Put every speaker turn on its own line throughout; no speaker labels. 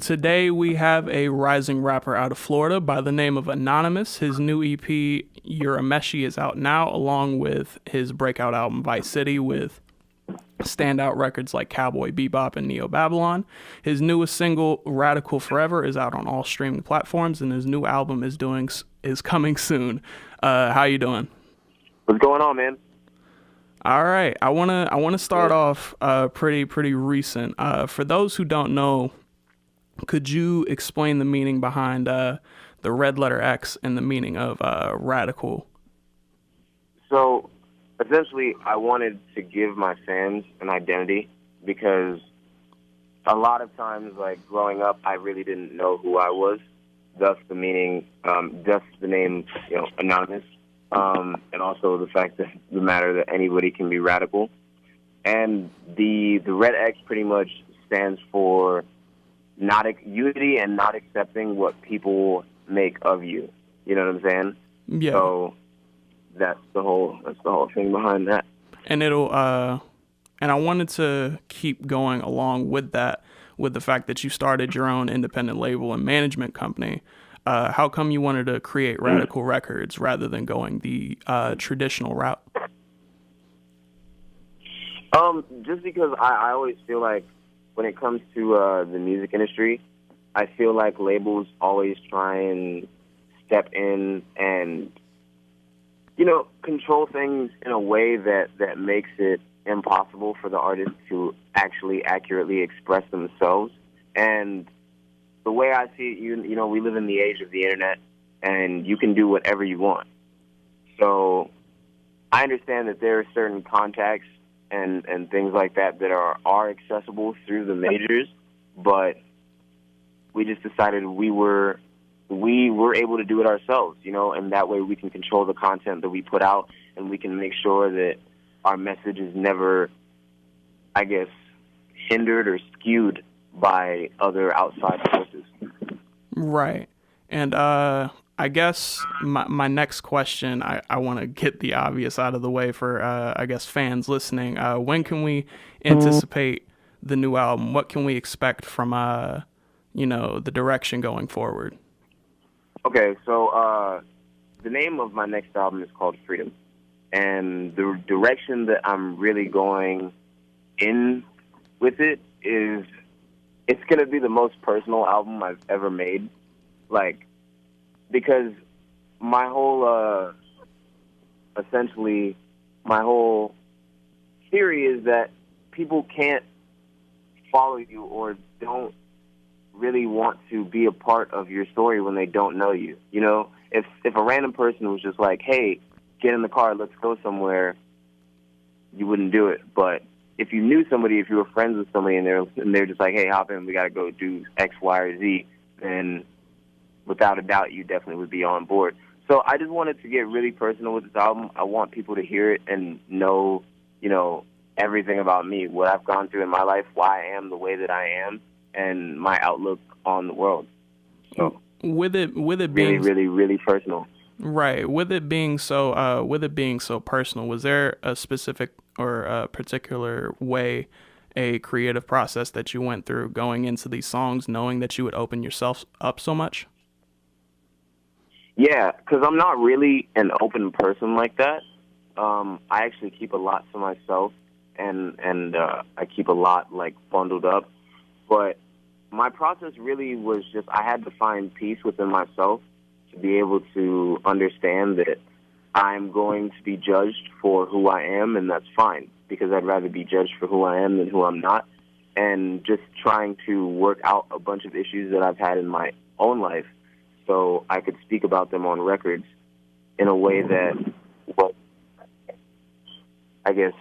Today we have a rising rapper out of Florida by the name of Anonymuz. His new EP, Urameshi, is out now, along with his breakout album Vice City, with standout records like Cowboy Bebop and Neo Babylon. His newest single, Radical Forever, is out on all streaming platforms, and his new album is coming soon. How you doing?
What's going on, man?
All right, I wanna start off pretty recent. For those who don't know, could you explain the meaning behind the red letter X and the meaning of radical?
So, essentially, I wanted to give my fans an identity because a lot of times, like growing up, I really didn't know who I was. Thus the meaning, thus the name, Anonymous, and also the fact that the matter that anybody can be radical. And the red X pretty much stands for unity and not accepting what people make of you. You know what I'm saying?
Yeah.
So that's the whole thing behind that.
And and I wanted to keep going along with that, with the fact that you started your own independent label and management company. How come you wanted to create Radical Records rather than going the traditional route?
Just because I always feel like when it comes to the music industry, I feel like labels always try and step in and, control things in a way that makes it impossible for the artist to actually accurately express themselves. And the way I see it, we live in the age of the internet, and you can do whatever you want. So I understand that there are certain contacts and things like that are accessible through the majors, but we just decided we were able to do it ourselves, and that way we can control the content that we put out, and we can make sure that our message is never, I guess, hindered or skewed by other outside forces.
Right. And I guess my next question, I want to get the obvious out of the way for, I guess, fans listening. When can we anticipate the new album? What can we expect from, the direction going forward?
Okay, so the name of my next album is called Freedom. And the direction that I'm really going in with it is it's going to be the most personal album I've ever made. Because my whole, essentially, my whole theory is that people can't follow you or don't really want to be a part of your story when they don't know you. If a random person was just like, hey, get in the car, let's go somewhere, you wouldn't do it. But if you knew somebody, if you were friends with somebody and they're just like, hey, hop in, we got to go do X, Y, or Z, then without a doubt, you definitely would be on board. So I just wanted to get really personal with this album. I want people to hear it and know, everything about me, what I've gone through in my life, why I am the way that I am, and my outlook on the world. So
with it
really,
being
really, really personal.
Right. With it being so personal, was there a specific or a particular way, a creative process that you went through going into these songs, knowing that you would open yourself up so much?
Yeah, because I'm not really an open person like that. I actually keep a lot to myself, and I keep a lot bundled up. But my process really was just I had to find peace within myself to be able to understand that I'm going to be judged for who I am, and that's fine, because I'd rather be judged for who I am than who I'm not. And just trying to work out a bunch of issues that I've had in my own life so I could speak about them on records in a way that was, I guess,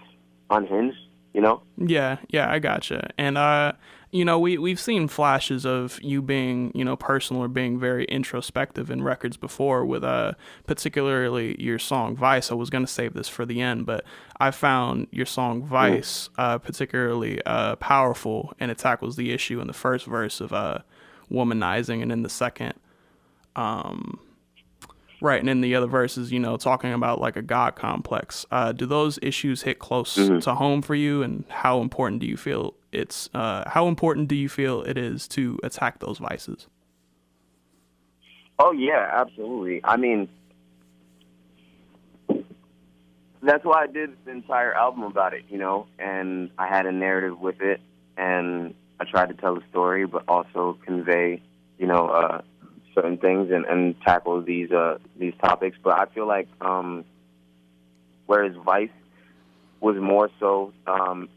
unhinged,
Yeah, I gotcha. And, we've seen flashes of you being, personal or being very introspective in records before with particularly your song Vice. I was going to save this for the end, but I found your song Vice particularly powerful, and it tackles the issue in the first verse of womanizing, and in the second, right, and in the other verses, talking about like a God complex. Do those issues hit close to home for you, and how important do you feel it's how important do you feel it is to attack those vices?
Oh yeah, absolutely. I mean, that's why I did the entire album about it, and I had a narrative with it, and I tried to tell a story, but also convey, certain things and tackle these topics. But I feel like whereas Vice was more so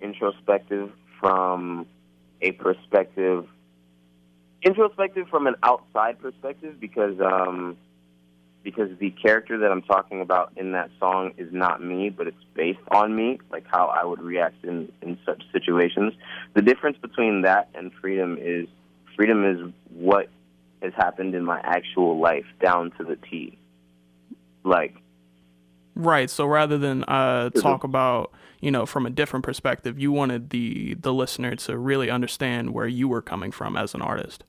introspective from a perspective, introspective from an outside perspective, because the character that I'm talking about in that song is not me, but it's based on me, like how I would react in such situations. The difference between that and freedom is what has happened in my actual life down to the T. Like,
right. So rather than talk about, from a different perspective, you wanted the listener to really understand where you were coming from as an artist.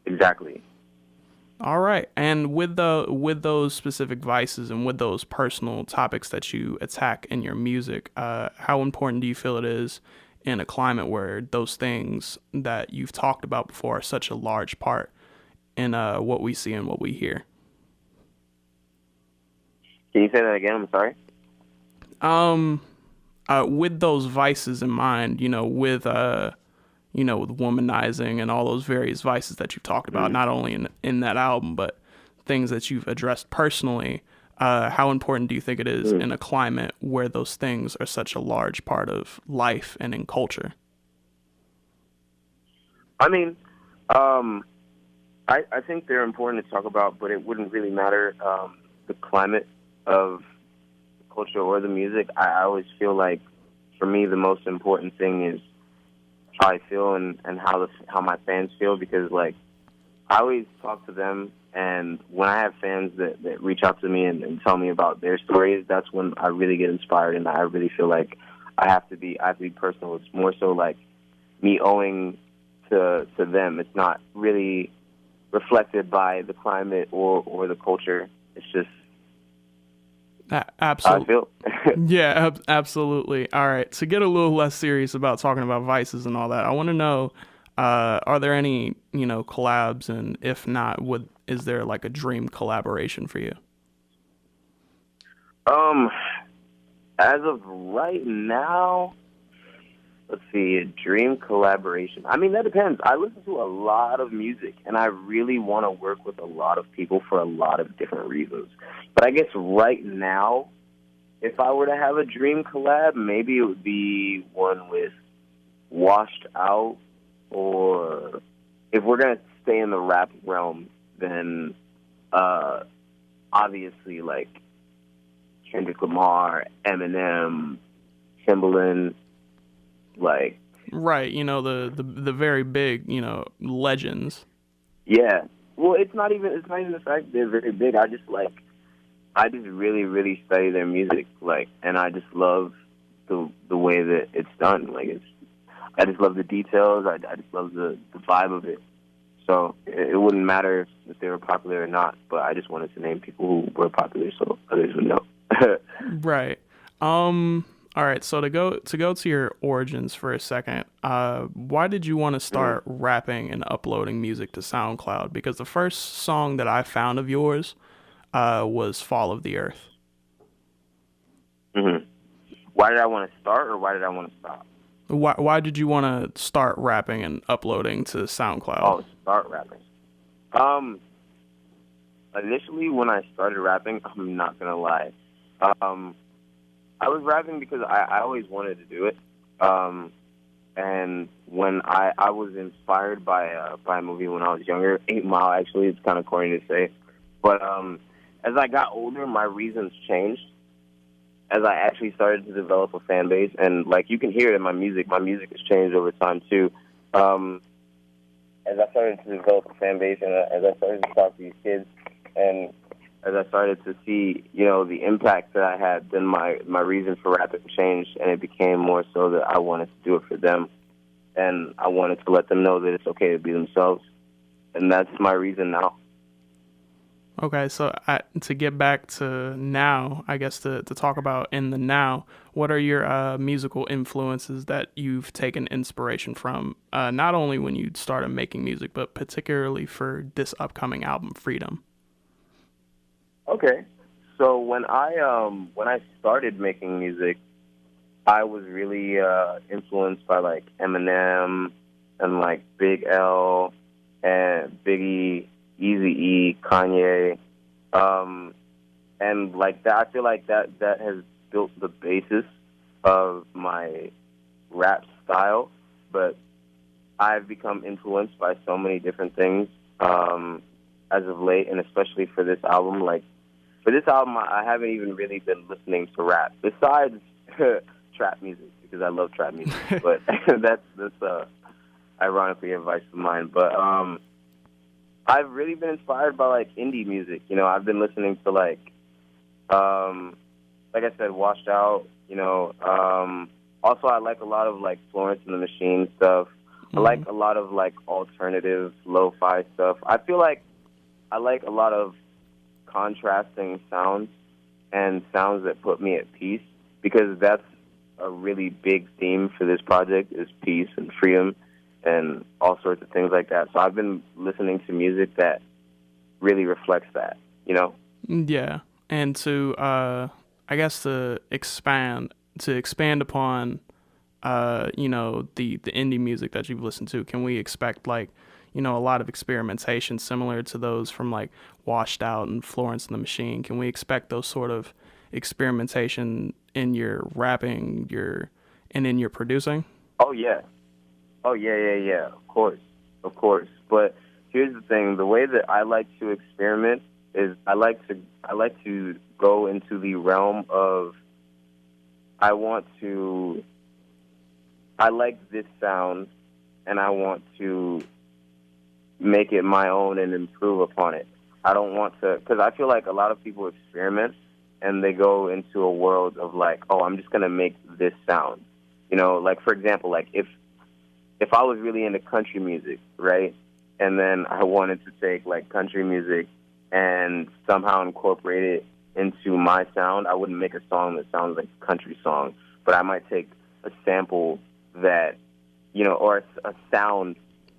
Exactly.
All right. And with those specific vices and with those personal topics that you attack in your music, how important do you feel it is in a climate where those things that you've talked about before are such a large part in what we see and what we hear?
Can you say that again? I'm sorry.
With those vices in mind, with womanizing and all those various vices that you've talked about, not only in that album, but things that you've addressed personally, how important do you think it is in a climate where those things are such a large part of life and in culture?
I mean, I think they're important to talk about, but it wouldn't really matter the climate of the culture or the music. I always feel like, for me, the most important thing is how I feel and how my fans feel, because like I always talk to them, and when I have fans that reach out to me and tell me about their stories, that's when I really get inspired, and I really feel like I have to be personal. It's more so like me owing to them. It's not really reflected by the climate or the culture. It's just
absolutely.
how I feel.
Yeah, absolutely. All right. To get a little less serious about talking about vices and all that, I want to know, are there any, collabs? And if not, is there like a dream collaboration for you?
As of right now, let's see, a dream collaboration. I mean, that depends. I listen to a lot of music, and I really want to work with a lot of people for a lot of different reasons. But I guess right now, if I were to have a dream collab, maybe it would be one with Washed Out, or if we're going to stay in the rap realm, then obviously like Kendrick Lamar, Eminem, Timbaland, like,
right, the very big, legends.
Yeah. Well, it's not even the fact they're very big. I just really, really study their music, like, and I just love the way that it's done. Like, I just love the details. I just love the vibe of it. So it wouldn't matter if they were popular or not, but I just wanted to name people who were popular so others would know.
Right. All right, so to go to your origins for a second, why did you want to start rapping and uploading music to SoundCloud? Because the first song that I found of yours was "Fall of the Earth."
Mm-hmm. Why did I want to start, or why did I want to stop?
Why did you want to start rapping and uploading to SoundCloud?
Oh, start rapping. Initially, when I started rapping, I'm not gonna lie. I was rapping because I always wanted to do it. And when I was inspired by a movie when I was younger, 8 Mile, actually. It's kind of corny to say. But as I got older, my reasons changed. As I actually started to develop a fan base, and like you can hear it in my music has changed over time too. As I started to develop a fan base, and as I started to talk to these kids, and as I started to see, the impact that I had, then my reason for rapping changed, and it became more so that I wanted to do it for them, and I wanted to let them know that it's okay to be themselves, and that's my reason now.
Okay, so to get back to now, I guess to talk about in the now, what are your musical influences that you've taken inspiration from, not only when you started making music, but particularly for this upcoming album, Freedom?
Okay. So when I started making music, I was really influenced by like Eminem and like Big L and Biggie, Eazy-E, Kanye, and like that. I feel like that has built the basis of my rap style. But I've become influenced by so many different things as of late, and especially for this album. Like for this album, I haven't even really been listening to rap besides trap music because I love trap music. But that's ironically a vice of mine. But I've really been inspired by like indie music. You know, I've been listening to like I said, Washed Out. You know, also I like a lot of like Florence and the Machine stuff. I like a lot of like alternative lo-fi stuff. I feel like I like a lot of contrasting sounds and sounds that put me at peace, because that's a really big theme for this project is peace and freedom and all sorts of things like that. So I've been listening to music that really reflects that, you know?
Yeah. And to, I guess to expand upon, you know, the indie music that you've listened to, can we expect like, you know, a lot of experimentation similar to those from like Washed Out and Florence and the Machine? Can we expect those sort of experimentation in your rapping, and in your producing?
Oh yeah. Oh yeah. Of course. But here's the thing: the way that I like to experiment is I like to go into the realm of I like this sound, and I want to make it my own and improve upon it. I don't want to, because I feel like a lot of people experiment and they go into a world of like, oh, I'm just gonna make this sound. You know, like for example, like if I was really into country music, right, and then I wanted to take like country music and somehow incorporate it into my sound, I wouldn't make a song that sounds like a country song, but I might take a sample that, you know, or a sound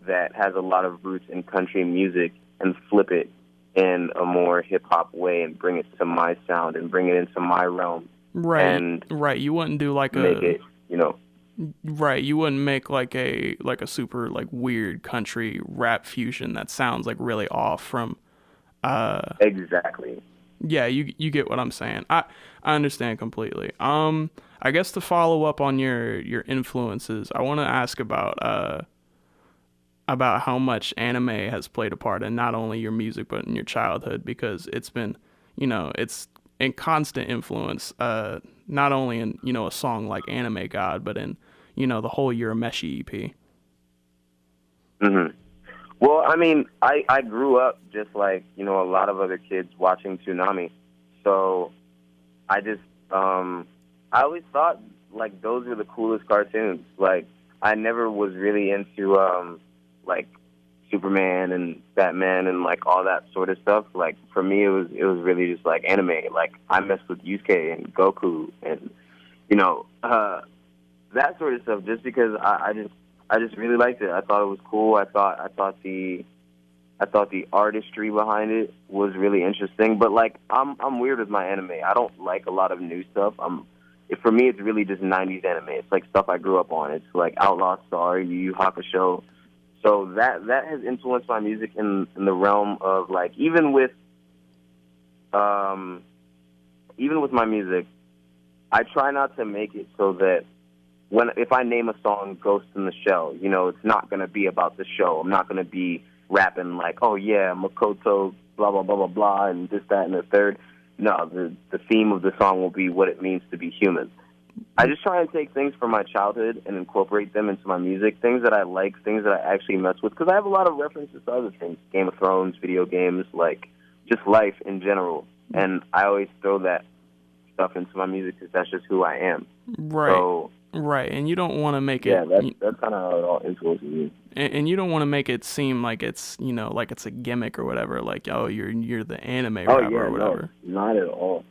that has a lot of roots in country music and flip it in a more hip-hop way and bring it to my sound and bring it into my realm.
Right.
And
right. You wouldn't do like
make it, you know.
Right. You wouldn't make like a super like weird country rap fusion that sounds like really off from
Exactly.
Yeah, you get what I'm saying. I understand completely. I guess to follow up on your influences, I want to ask about how much anime has played a part in not only your music but in your childhood, because it's been, you know, it's in constant influence, not only in, you know, a song like Anime God, but in, you know, the whole Urameshi EP.
Mhm. Well, I mean, I grew up just like, you know, a lot of other kids watching Toonami. So I just I always thought like those were the coolest cartoons. Like I never was really into like Superman and Batman and like all that sort of stuff. Like for me it was really just like anime. Like I messed with Yusuke and Goku and, you know, that sort of stuff just because I just really liked it. I thought it was cool. I thought the artistry behind it was really interesting. But like I'm weird with my anime. I don't like a lot of new stuff. For me it's really just 90s anime. It's like stuff I grew up on. It's like Outlaw Star, Yu Yu Hakusho. So that has influenced my music in the realm of like even with my music, I try not to make it so that if I name a song Ghost in the Shell, you know, it's not going to be about the show. I'm not going to be rapping like, oh yeah, Makoto, blah, blah, blah, blah, blah, and this, that, and the third. No, the theme of the song will be what it means to be human. I just try and take things from my childhood and incorporate them into my music, things that I like, things that I actually mess with, because I have a lot of references to other things, Game of Thrones, video games, like just life in general. And I always throw that stuff into my music because that's just who I am.
Right. So, right, and you don't want to make it.
Yeah, that's kind of how it all influences me.
And you don't want to make it seem like it's, you know, like it's a gimmick or whatever. Like, oh, you're the anime
rapper
or whatever.
No, not at all.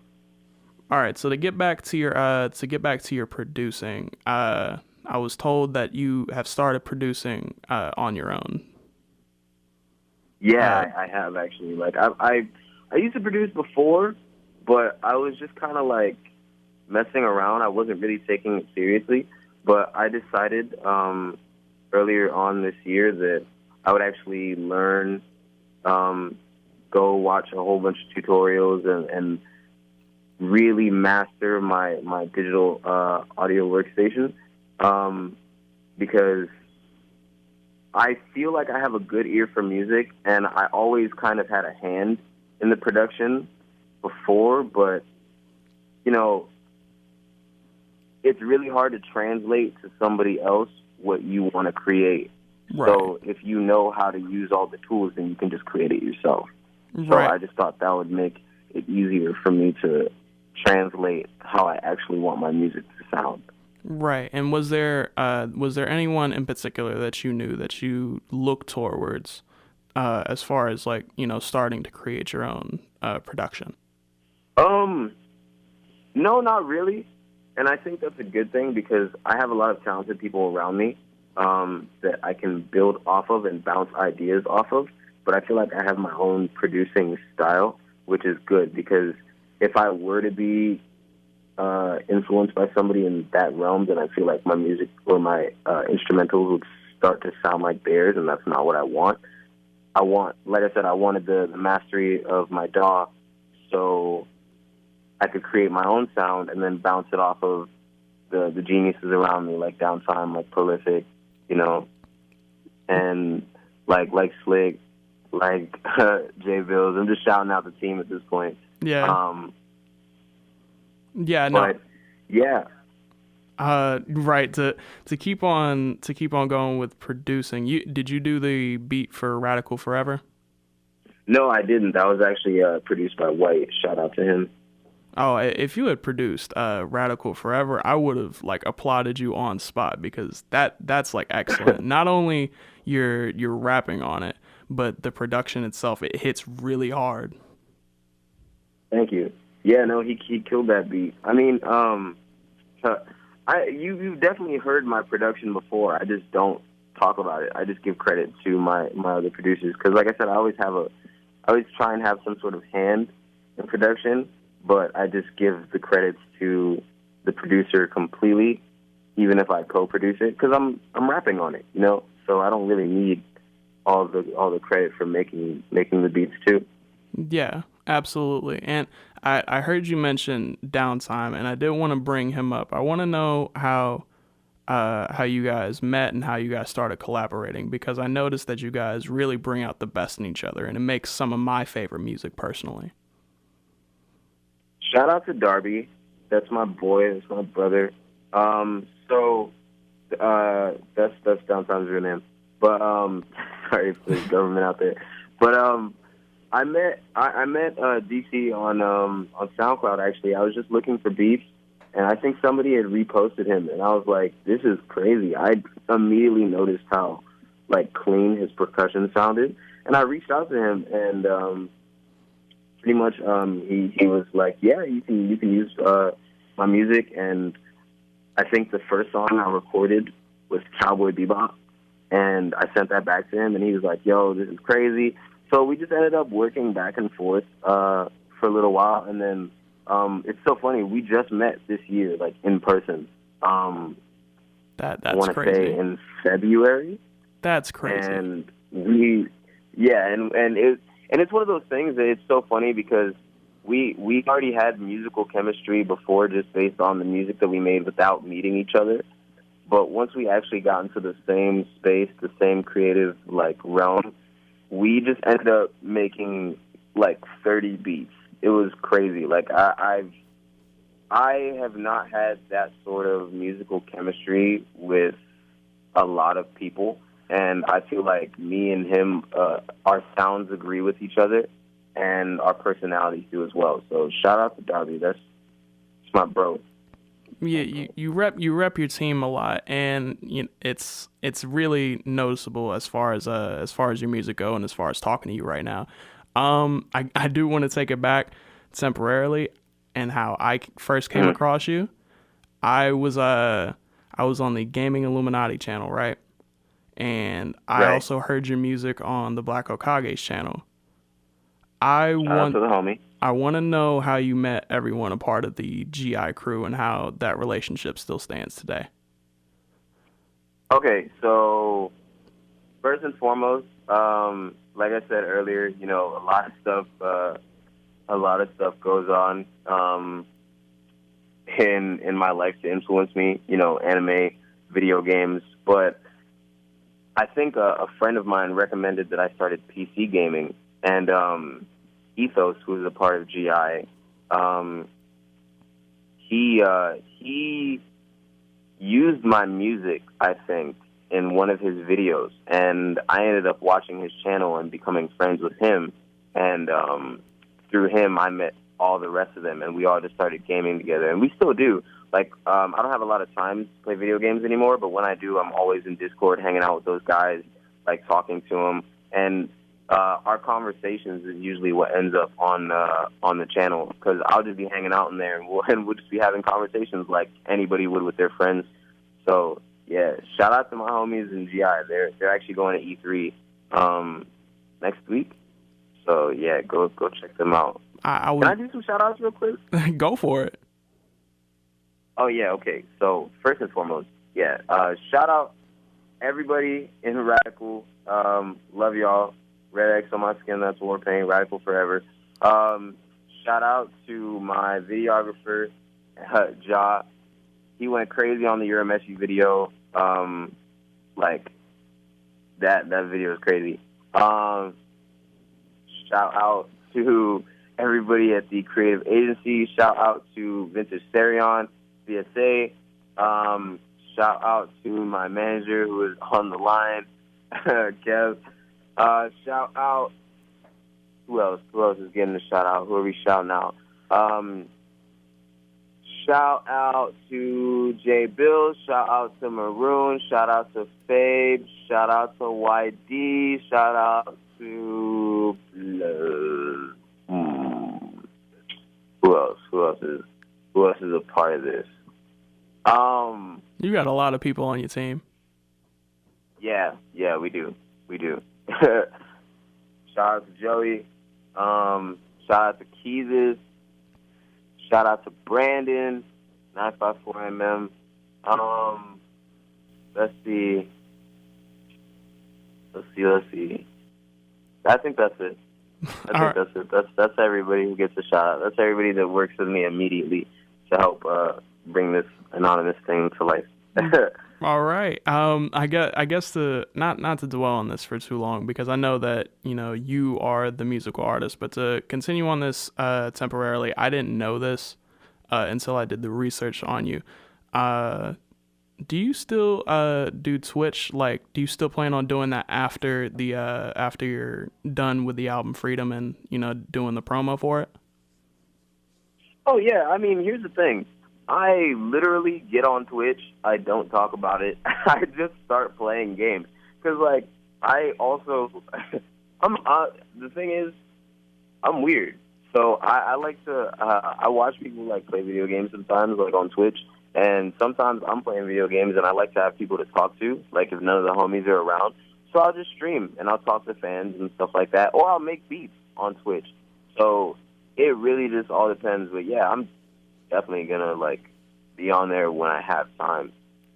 All right, so to get back to your producing, I was told that you have started producing on your own.
Yeah,
Uh,
I have actually. Like I used to produce before, but I was just kind of like messing around. I wasn't really taking it seriously. But I decided earlier on this year that I would actually learn, um, go watch a whole bunch of tutorials and really master my digital audio workstation, um, because I feel like I have a good ear for music, and I always kind of had a hand in the production before, but you know, it's really hard to translate to somebody else what you want to create.
right,
So if you know how to use all the tools, then you can just create it yourself. So
right,
I just thought that would make it easier for me to translate how I actually want my music to sound.
right. And was there anyone in particular that you knew that you looked towards as far as like starting to create your own production?
Um, no, not really. And I think that's a good thing because I have a lot of talented people around me, that I can build off of and bounce ideas off of. But I feel like I have my own producing style, which is good because if I were to be influenced by somebody in that realm, then I feel like my music or my instrumentals would start to sound like theirs, and that's not what I want. Like I said, I wanted the mastery of my DAW, so I could create my own sound and then bounce it off of the geniuses around me, like Downtime, like Prolific, you know, and like Slick, like J Bills. I'm just shouting out the team at this point.
Yeah,
Um,
yeah, no,
but yeah,
right. To keep on going with producing, did you do the beat for Radical Forever?
no, I didn't. That was actually produced by White. Shout out to him.
Oh, if you had produced Radical Forever, I would have like applauded you on spot because that's like excellent. Not only you're rapping on it, but the production itself, it hits really hard.
Thank you. Yeah, no, he killed that beat. I mean, uh, you've definitely heard my production before. I just don't talk about it. I just give credit to my other producers because, like I said, I always try and have some sort of hand in production, but I just give the credits to the producer completely, even if I co-produce it, because I'm rapping on it, you know. So I don't really need all the credit for making the beats too.
Yeah, absolutely. And I heard you mention Downtime, and I did want to bring him up. I want to know how you guys met and how you guys started collaborating because I noticed that you guys really bring out the best in each other, and it makes some of my favorite music personally.
Shout out to Darby. That's my boy. That's my brother. So that's Downtown's real name. But sorry for the government out there. But I met DC on SoundCloud actually. I was just looking for beats, and I think somebody had reposted him, and I was like, this is crazy. I immediately noticed how like clean his percussion sounded, and I reached out to him, and pretty much he was like, yeah, you can use my music, and I think the first song I recorded was Cowboy Bebop, and I sent that back to him, and he was like, yo, this is crazy. So we just ended up working back and forth for a little while, and then it's so funny. We just met this year, like in person. I
That's
want to say
crazy.
in February,
That's crazy.
and we, yeah, and it's one of those things that it's so funny because we already had musical chemistry before, just based on the music that we made without meeting each other. But once we actually got into the same space, the same creative like realm, we just ended up making like 30 beats. It was crazy. Like I have not had that sort of musical chemistry with a lot of people, and I feel like me and him, our sounds agree with each other, and our personalities do as well. So shout out to Darby. That's my bro.
Yeah, you rep your team a lot, and it's really noticeable as far as your music go, and as far as talking to you right now. I do want to take it back temporarily. and how I first came across you. I was on the Gaming Illuminati channel, right? And I
Right.
also heard your music on the Black Okage's channel. I
Shout out to
want
the homie.
I want to know how you met everyone a part of the GI crew and how that relationship still stands today.
Okay, so first and foremost, like I said earlier, you know, a lot of stuff goes on in my life to influence me. You know, anime, video games, but I think a friend of mine recommended that I started PC gaming, and Ethos, who is a part of GI, he used my music, I think, in one of his videos, and I ended up watching his channel and becoming friends with him, and through him I met all the rest of them, and we all just started gaming together, and we still do. Like, I don't have a lot of time to play video games anymore, but when I do, I'm always in Discord hanging out with those guys, like talking to them, and our conversations is usually what ends up on the channel, because I'll just be hanging out in there, and we'll just be having conversations like anybody would with their friends. So yeah, shout out to my homies in GI. They're actually going to E3 next week. So yeah, go check them out. Can I do some shout outs real quick?
Go for it.
Oh yeah, okay. So first and foremost, yeah, shout out everybody in Radical. Love y'all. Red X on my skin, that's Warpaint. Radical forever. Shout out to my videographer, Ja. He went crazy on the Urameshi video. Like that video is crazy. Shout out to everybody at the creative agency. Shout out to Vintage Sterion, VSA. Shout out to my manager who is on the line, Kev. Shout out. Who else? Who else is getting a shout out? Who are we shouting out? Shout out to J Bill. Shout out to Maroon. Shout out to Fabe. Shout out to YD. Shout out to who else? Who else is a part of this?
You got a lot of people on your team.
Yeah, we do. Shout out to Joey. Shout out to Keezus. Shout out to Brandon, 954MM. Let's see. I think that's it. That's it. That's everybody who gets a shout out. That's everybody that works with me immediately to help bring this anonymous thing to life.
All right. I guess to not to dwell on this for too long, because I know that, you know, you are the musical artist, but to continue on this temporarily, I didn't know this until I did the research on you. Do you still do Twitch? Like, do you still plan on doing that after you're done with the album Freedom and, you know, doing the promo for it?
Oh yeah. I mean, here's the thing. I literally get on Twitch. I don't talk about it. I just start playing games. Because, like, I also... the thing is, I'm weird. So I like to... I watch people, like, play video games sometimes, like, on Twitch. And sometimes I'm playing video games, and I like to have people to talk to, like, if none of the homies are around. So I'll just stream, and I'll talk to fans and stuff like that. Or I'll make beats on Twitch. So it really just all depends. But, yeah, I'm definitely gonna like be on there when I have time.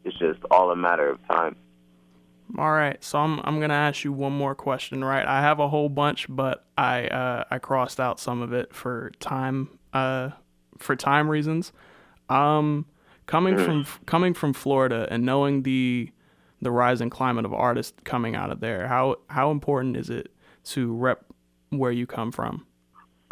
It's just all a matter of time.
All right, so I'm gonna ask you one more question, right? I have a whole bunch, but I crossed out some of it for time reasons. Coming from Florida and knowing the rising climate of artists coming out of there, how important is it to rep where you come from?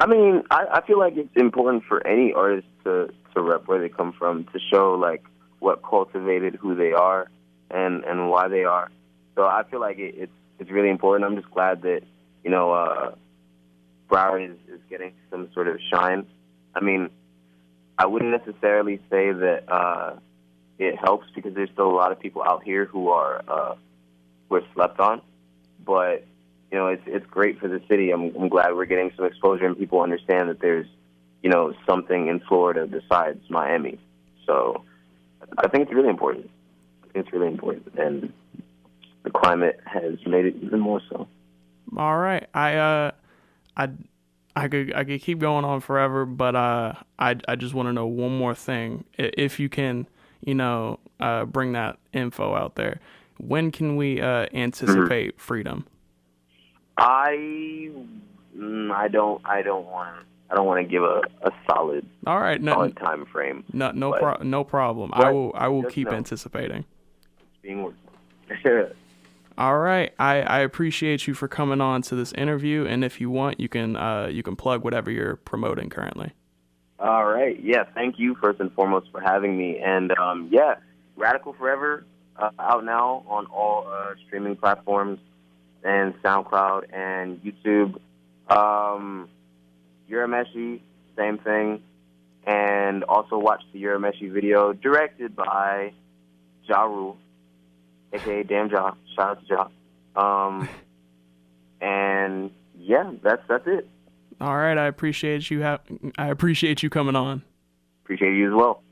I mean, I feel like it's important for any artist to rep where they come from, to show, like, what cultivated who they are and why they are. So I feel like it's really important. I'm just glad that, you know, Broward is getting some sort of shine. I mean, I wouldn't necessarily say that it helps, because there's still a lot of people out here who are slept on, but you know, it's great for the city. I'm glad we're getting some exposure and people understand that there's something in Florida besides Miami. So I think it's really important. And the climate has made it even more so.
All right. I could keep going on forever, but I just want to know one more thing. If you can, bring that info out there. When can we anticipate freedom?
I don't want to give a solid
All right,
solid time frame.
No problem.
But
I will
just
keep
know
anticipating.
it's being worked.
All right, I appreciate you for coming on to this interview, and if you want, you can plug whatever you're promoting currently.
All right. Yeah. Thank you first and foremost for having me. And Radical Forever out now on all streaming platforms and SoundCloud and YouTube. Urameshi, same thing. And also watch the Urameshi video directed by Ja Rule, a.k.a. Damn Ja. Shout out to Ja. And yeah, that's it.
All right, I appreciate you coming on.
Appreciate you as well.